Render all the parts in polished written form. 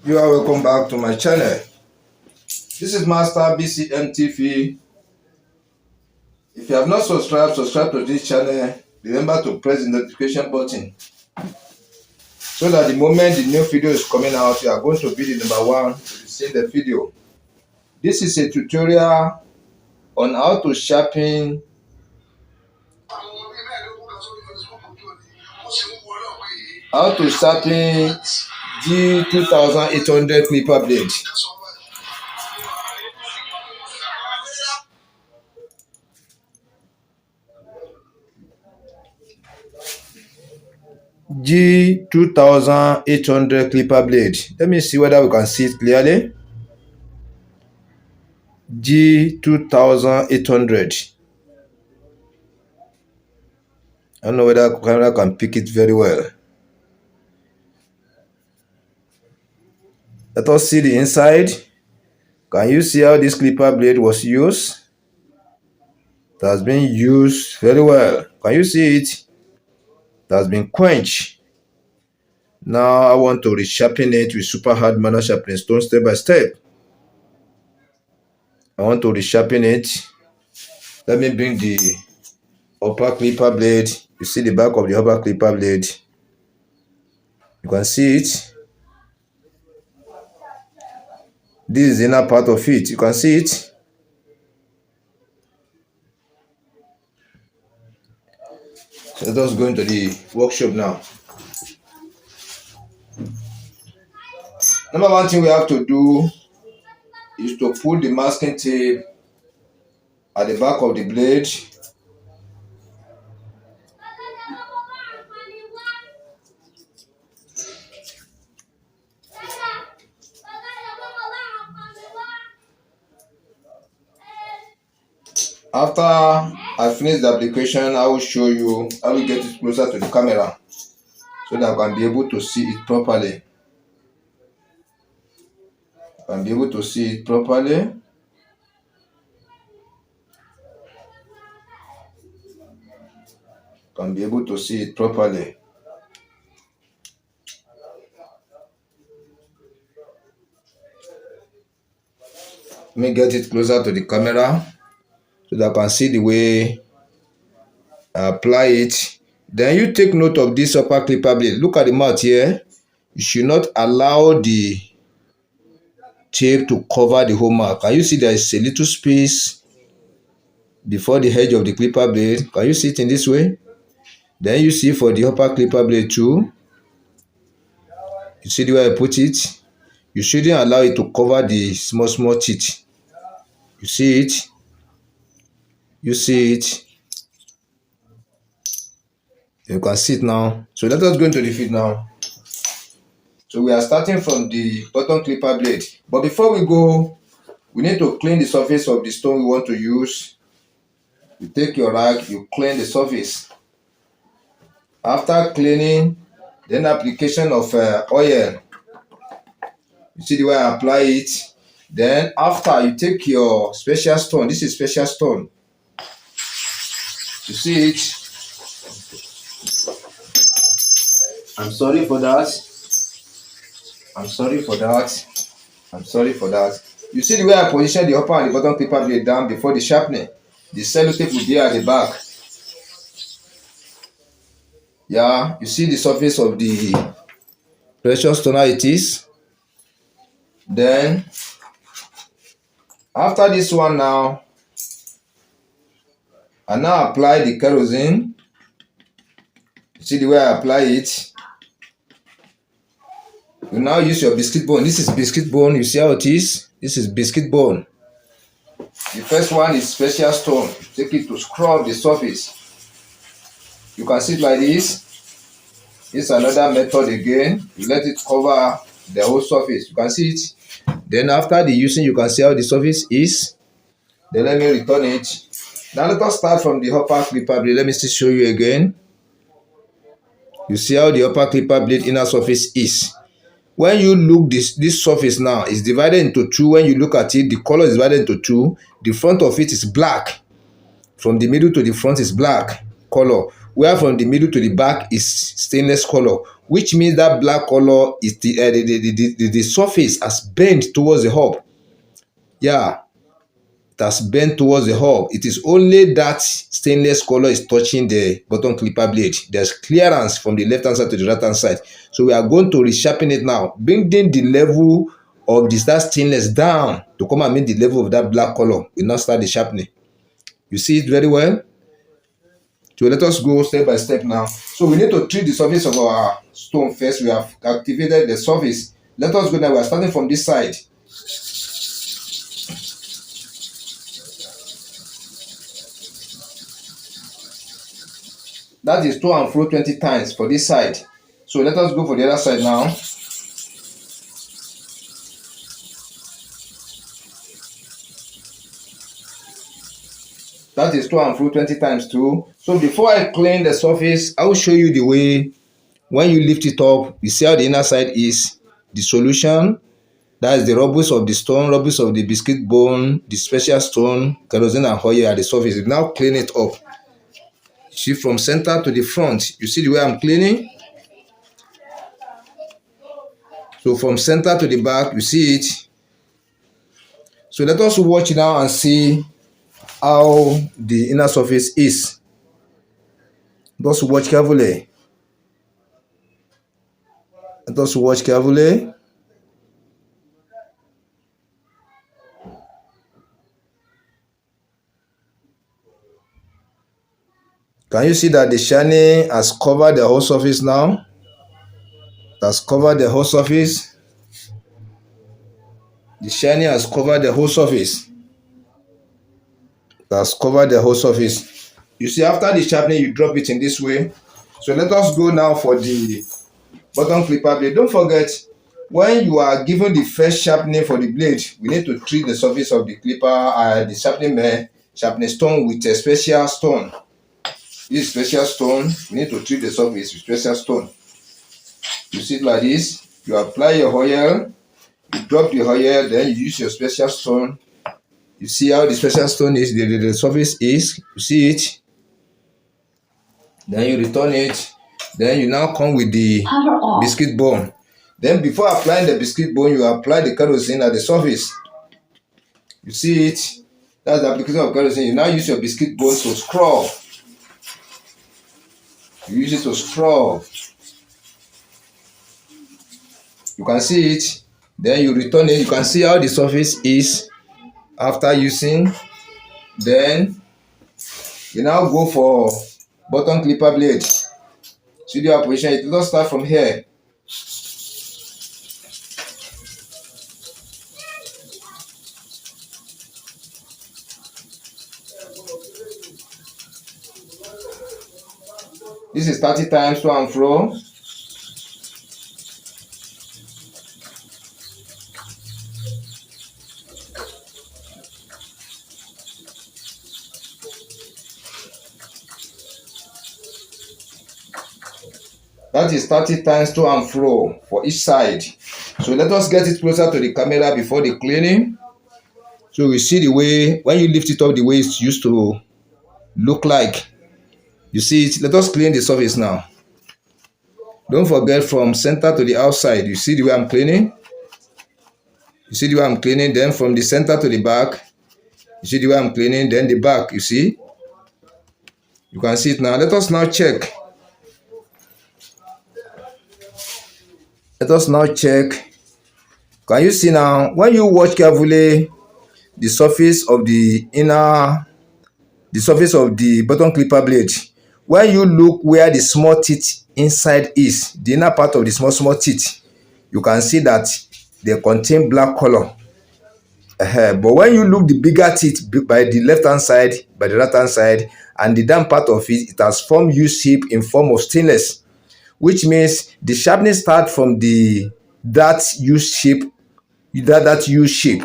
You are welcome back to my channel. This is Master BCM TV. If you have not subscribed to this channel. Remember to press the notification button so that the moment the new video is coming out, you are going to be the number one to see the video. This is a tutorial on how to sharpen G2800 clipper blade. G2800 clipper blade. Let me see whether we can see it clearly. G2800. I don't know whether the camera can pick it very well. Let us see the inside. Can you see how this clipper blade was used? It has been used very well. Can you see it? It has been quenched. Now I want to resharpen it with super hard manual sharpening stone step by step. I want to resharpen it. Let me bring the upper clipper blade. You see the back of the upper clipper blade. You can see it. This is the inner part of it. You can see it. So let us go into the workshop now. Number one thing we have to do is to put the masking tape at the back of the blade. After I finish the application, I will show you how to get it closer to the camera so that I can be able to see it properly. Can be able to see it properly. Can be able to see it properly. Let me get it closer to the camera so that I can see the way I apply it. Then you take note of this upper clipper blade. Look at the mouth here. You should not allow the tape to cover the whole mouth. Can you see there is a little space before the edge of the clipper blade? Can you see it in this way? Then you see for the upper clipper blade too. You see the way I put it? You shouldn't allow it to cover the small teeth. You see it? You see it? You can see it now. So let us go into the feed now. So we are starting from the bottom clipper blade. But before we go, we need to clean the surface of the stone we want to use. You take your rag, you clean the surface. After cleaning, then application of oil. You see the way I apply it. Then after, you take your special stone. This is special stone. You see it? I'm sorry for that. I'm sorry for that. I'm sorry for that. You see the way I position the upper and the bottom clipper blade down before the sharpening. The sellotape will be at the back. Yeah, you see the surface of the precious stone how it is. Then after this one now, I now apply the kerosene. You see the way I apply it. You now use your biscuit bone. This is biscuit bone. You see how it is? This is biscuit bone. The first one is special stone. Take it to scrub the surface. You can see it like this. This is another method again. You let it cover the whole surface. You can see it. Then after the using, you can see how the surface is. Then let me return it. Now let us start from the upper clipper blade. Let me still show you again. You see how the upper clipper blade inner surface is. When you look this surface now is divided into two. When you look at it, the color is divided into two. The front of it is black. From the middle to the front is black color. Where from the middle to the back is stainless color. which means that black color is the surface has bent towards the hub. Yeah, it has bent towards the hub. It is only that stainless color is touching the bottom clipper blade. There's clearance from the left hand side to the right hand side. So we are going to resharpen it now, bringing the level of that stainless down to come and meet the level of that black color. We now start the sharpening. You see it very well. So let us go step by step now. So we need to treat the surface of our stone first. We have activated the surface. Let us go now. We are starting from this side. That is to and fro 20 times for this side. So let us go for the other side now. That is to and fro 20 times too. So before I clean the surface, I will show you the way. When you lift it up, you see how the inner side is. The solution, that is the rubbles of the stone, rubbles of the biscuit bone, the special stone, kerosene and oil at the surface. You now clean it up. See, from center to the front, you see the way I'm cleaning? So from center to the back, you see it. So let us watch now and see how the inner surface is. Just watch carefully. Let us watch carefully. Can you see that the shining has covered the whole surface now? It has covered the whole surface. The shining has covered the whole surface. It has covered the whole surface. You see, after the sharpening, you drop it in this way. So let us go now for the bottom clipper blade. Don't forget, when you are given the first sharpening for the blade, we need to treat the surface of the clipper, the sharpening stone with a special stone. This special stone, we need to treat the surface with special stone. You see it like this. You apply your oil, you drop the oil, then you use your special stone. You see how the special stone is, the surface is. You see it. Then you return it. Then you now come with the biscuit bone. Then before applying the biscuit bone, you apply the kerosene at the surface. You see it. That's the application of kerosene. You now use your biscuit bone to scrub. You use it to scrub. You can see it. Then you return it. You can see how the surface is after using. Then you now go for bottom clipper blade. See the operation. It will start from here. This is 30 times to and fro. That is 30 times to and fro for each side. So let us get it closer to the camera before the cleaning. So we see the way, when you lift it up, the way it's used to look like. You see it. Let us clean the surface now. Don't forget, from center to the outside. You see the way I'm cleaning? You see the way I'm cleaning? Then from the center to the back. You see the way I'm cleaning? Then the back, you see? You can see it now. Let us now check. Let us now check. Can you see now? When you watch carefully, the surface of the surface of the bottom clipper blade, when you look where the small teeth inside is, the inner part of the small teeth, you can see that they contain black color. But when you look the bigger teeth by the left hand side, by the right hand side, and the down part of it, it has formed U shape in form of stainless, which means the sharpening starts from that U shape, that U shape.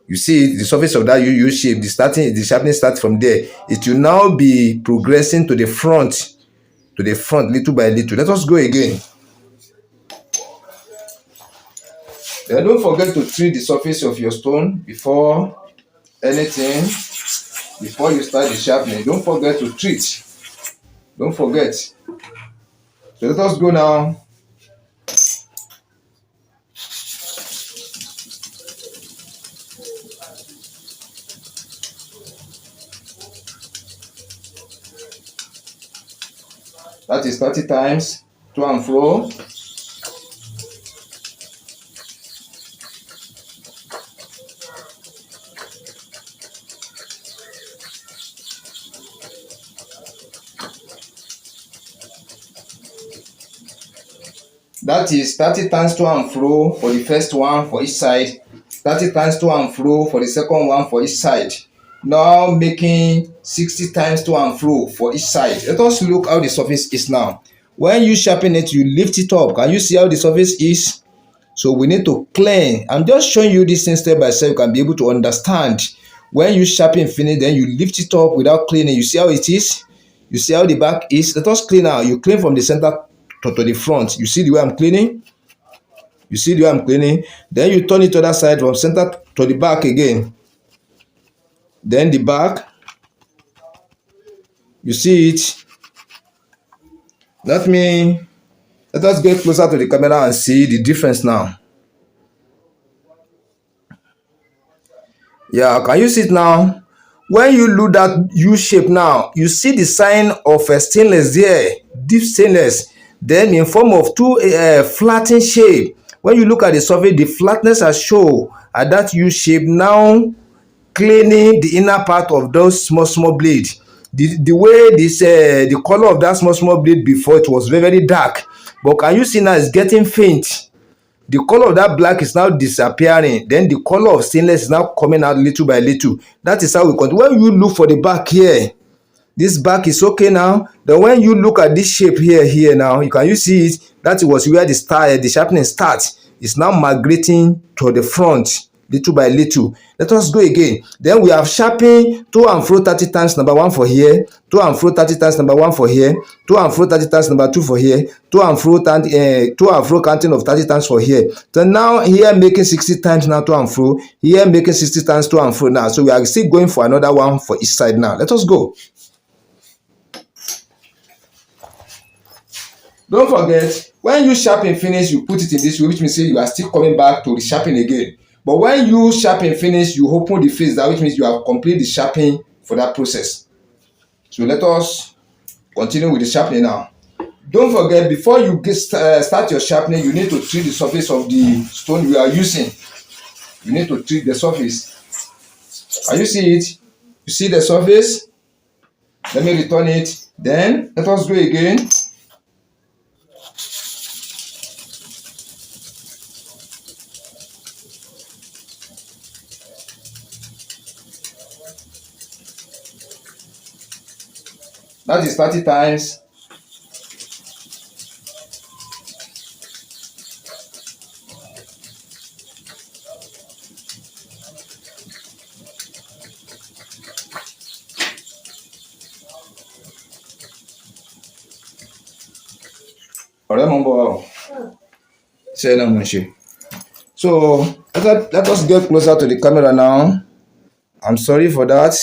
You see the surface of that U shape, the sharpening starts from there. It will now be progressing to the front little by little. Let us go again. Then don't forget to treat the surface of your stone before anything, before you start the sharpening. Don't forget to treat. Don't forget. So let us go now That is 30 times to and fro. That is 30 times to and fro for the first one for each side, 30 times to and fro for the second one for each side. Now making 60 times to and fro for each side. Let us look how the surface is now. When you sharpen it, you lift it up. Can you see how the surface is? So we need to clean. I'm just showing you this thing step by step. You can be able to understand. When you sharpen finish, then you lift it up without cleaning. You see how it is? You see how the back is? Let us clean now. You clean from the center to the front. You see the way I'm cleaning? You see the way I'm cleaning? Then you turn it to the other side from center to the back again. Then the back. You see it? Let us get closer to the camera and see the difference now. Yeah, can you see it now? When you look at U shape now, you see the sign of a stainless there, deep stainless. Then in form of two flattened shape. When you look at the surface, the flatness are shown at that U shape now, cleaning the inner part of those small blades. The way this the color of that small blade before, it was very dark, but can you see now it's getting faint. The color of that black is now disappearing. Then the color of stainless is now coming out little by little. That is how we continue. When you look for the back here, this back is okay now. Then when you look at this shape here now, you see it? That was where the sharpening starts. It's now migrating to the front little by little. Let us go again. Then we have sharpened to and fro 30 times number 1 for here, to and fro 30 times number 1 for here, to and fro 30 times number 2 for here, to and fro counting of 30 times for here. So now here making 60 times now to and fro, here making 60 times to and fro now. So we are still going for another one for each side now. Let us go. Don't forget, when you sharpen finish, you put it in this way, which means you are still coming back to resharpen again. But when you sharpen finish, you open the face, that which means you have completed the sharpening for that process. So let us continue with the sharpening now. Don't forget, before you start your sharpening, you need to treat the surface of the stone you are using. You need to treat the surface. Can you see it? You see the surface? Let me return it. Then let us go again. That is 30 times. So let us get closer to the camera now. I'm sorry for that.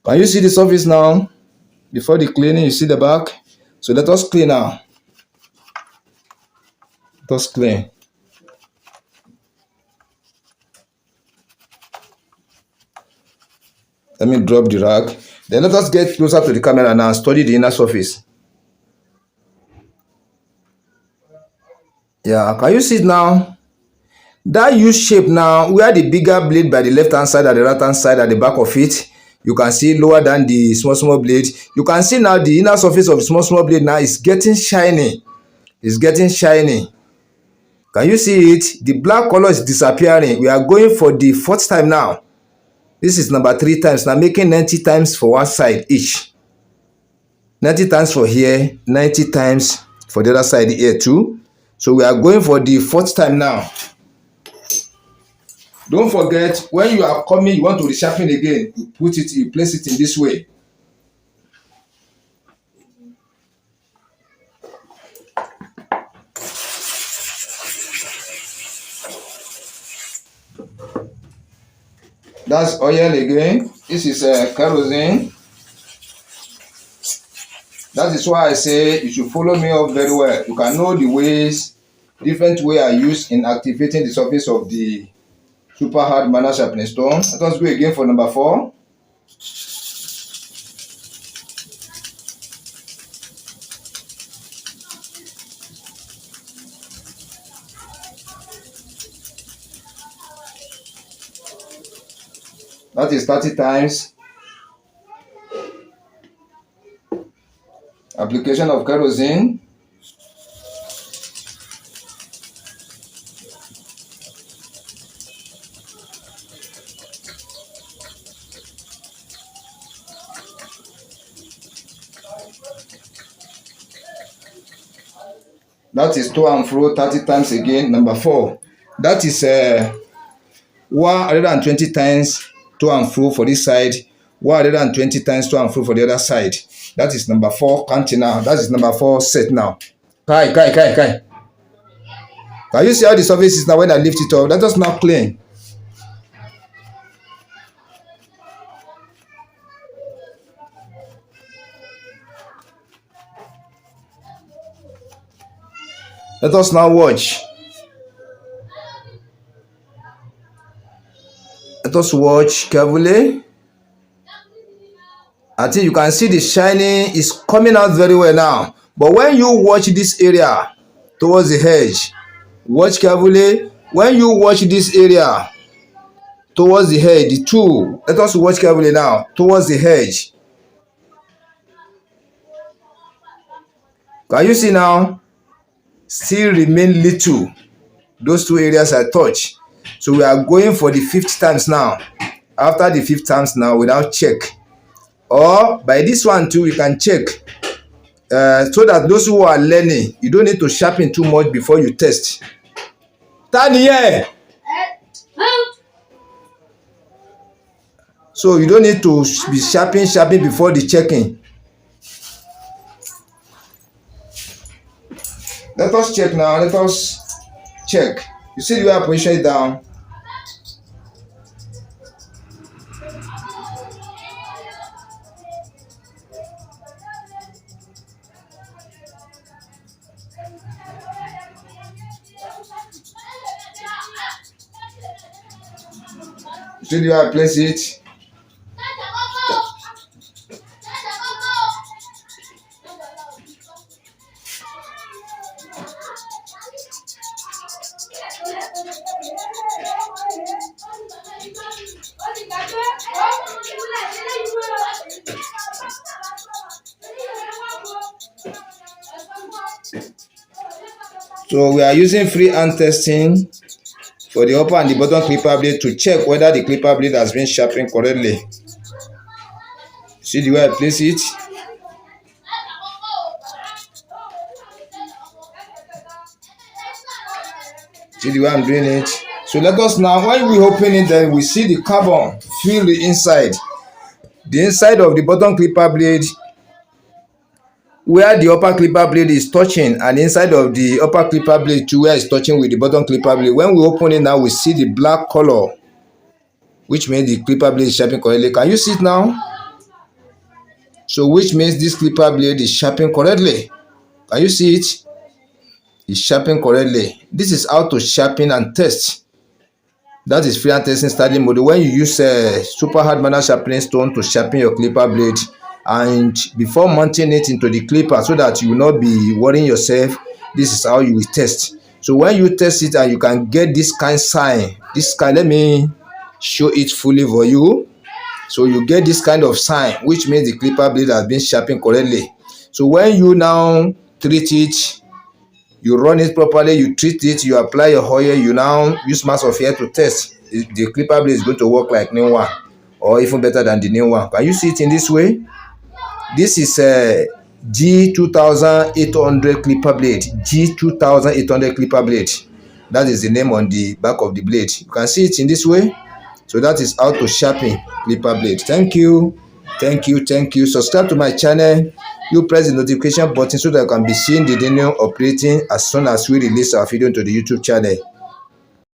Can you see the surface now? Before the cleaning, you see the back. So let us clean now. Let us clean. Let me drop the rag. Then let us get closer to the camera now and study the inner surface. Yeah, can you see it now? That U shape now, where the bigger blade by the left hand side and the right hand side at the back of it, you can see lower than the small blade. You can see now the inner surface of the small blade now is getting shiny. It's getting shiny. Can you see it? The black color is disappearing. We are going for the 4th time now. This is number 3 times. Now making 90 times for one side each. 90 times for here, 90 times for the other side here too. So we are going for the 4th time now. Don't forget, when you are coming, you want to resharpen again, you place it in this way. That's oil again. This is kerosene. That is why I say you should follow me up very well. You can know the ways, different ways are used in activating the surface of the super hard manual sharpening stone. Let us go again for number 4. That is 30 times. Application of kerosene. That is to and fro 30 times again. Number 4. That is 120 times to and fro for this side. 120 times to and fro for the other side. That is number 4 counting now. That is number 4 set now. Kai. Can you see how the surface is now when I lift it up? Let us now clean. Let us now watch. Let us watch carefully. I think you can see the shining is coming out very well now. But when you watch this area towards the edge, watch carefully. When you watch this area towards the edge, the two, let us watch carefully now towards the edge. Can you see now? Still remain little. Those two areas I touch. So we are going for the 5th times now. After the 5th times now, we now check. Or by this one too, you can check. So that those who are learning, you don't need to sharpen too much before you test. Stand here. So you don't need to be sharpening before the checking. Let us check now. Let us check. You see the way I position it down. You see the way I place it. So we are using freehand testing for the upper and the bottom clipper blade to check whether the clipper blade has been sharpened correctly. See the way I place it? See the way I'm doing it? So let us now, when we open it, then we see the carbon feel the inside. The inside of the bottom clipper blade, where the upper clipper blade is touching, and inside of the upper clipper blade too, where it's touching with the bottom clipper blade. When we open it now, we see the black color, which means the clipper blade is sharpened correctly. Can you see it now? So which means this clipper blade is sharpened correctly. Can you see it? It's sharpened correctly. This is how to sharpen and test. That is freehand testing study mode. When you use a super hard manual sharpening stone to sharpen your clipper blade, and before mounting it into the clipper so that you will not be worrying yourself, this is how you will test. So when you test it and you can get this kind sign, this kind, let me show it fully for you. So you get this kind of sign, which means the clipper blade has been sharpened correctly. So when you now treat it, you run it properly, you treat it, you apply your oil, you now use mass of air to test. The clipper blade is going to work like new one, or even better than the new one. Can you see it in this way? This is a G2800 clipper blade. G2800 clipper blade. That is the name on the back of the blade. You can see it in this way. So that is how to sharpen clipper blade. Thank you. Subscribe to my channel. You press the notification button so that you can be seeing the video operating as soon as we release our video to the YouTube channel.